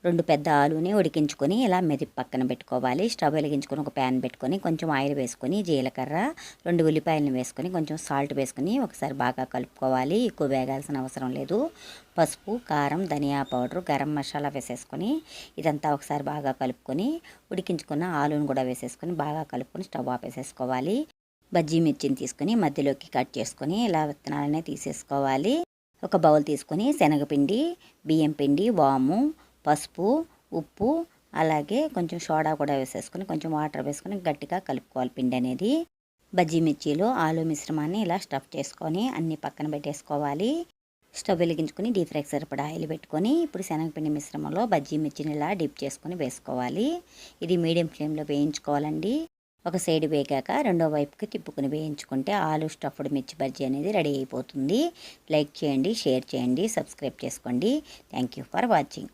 2 పెద్ద ఆలుని ఉడికించుకొని ఇలా మెదిపి పక్కన పెట్టుకోవాలి. స్టవ్ వెలిగించుకొని ఒక ప్యాన్ పెట్టుకొని కొంచెం ఆయిల్ వేసుకొని జీలకర్ర 2 ఉల్లిపాయలను వేసుకొని కొంచెం సాల్ట్ వేసుకొని ఒకసారి బాగా కలుపుకోవాలి. ఎక్కువ వేగాల్సిన అవసరం లేదు. పసుపు, కారం, ధనియా పౌడర్, గరం మసాలా వేసేసుకొని ఇదంతా ఒకసారి బాగా కలుపుకొని ఉడికించుకున్న ఆలుని కూడా వేసేసుకొని బాగా కలుపుకొని స్టవ్ ఆపేసేసుకోవాలి. బజ్జీ మిర్చిని తీసుకొని మధ్యలోకి కట్ చేసుకొని ఇలా విత్తనాలనే తీసేసుకోవాలి. ఒక బౌల్ తీసుకొని శనగపిండి, బియ్యం పిండి, వాము, పసుపు, ఉప్పు, అలాగే కొంచెం సోడా కూడా వేసేసుకొని కొంచెం వాటర్ వేసుకొని గట్టిగా కలుపుకోవాలి పిండి అనేది. బజ్జీ మిర్చిలో ఆలు మిశ్రమాన్ని ఇలా స్టఫ్ చేసుకొని అన్ని పక్కన పెట్టేసుకోవాలి. స్టవ్ వెలిగించుకొని డీప్ ఫ్రైకి సరిపడా ఆయిల్ పెట్టుకొని ఇప్పుడు శనగపిండి మిశ్రమంలో బజ్జీ మిర్చిని ఇలా డిప్ చేసుకొని వేసుకోవాలి. ఇది మీడియం ఫ్లేమ్లో వేయించుకోవాలండి. ఒక సైడ్ వేగాక రెండో వైపుకి తిప్పుకొని వేయించుకుంటే ఆలు స్టఫ్డ్ మిర్చి బజ్జీ అనేది రెడీ అయిపోతుంది. లైక్ చేయండి, షేర్ చేయండి, సబ్స్క్రైబ్ చేసుకోండి. Thank you for watching.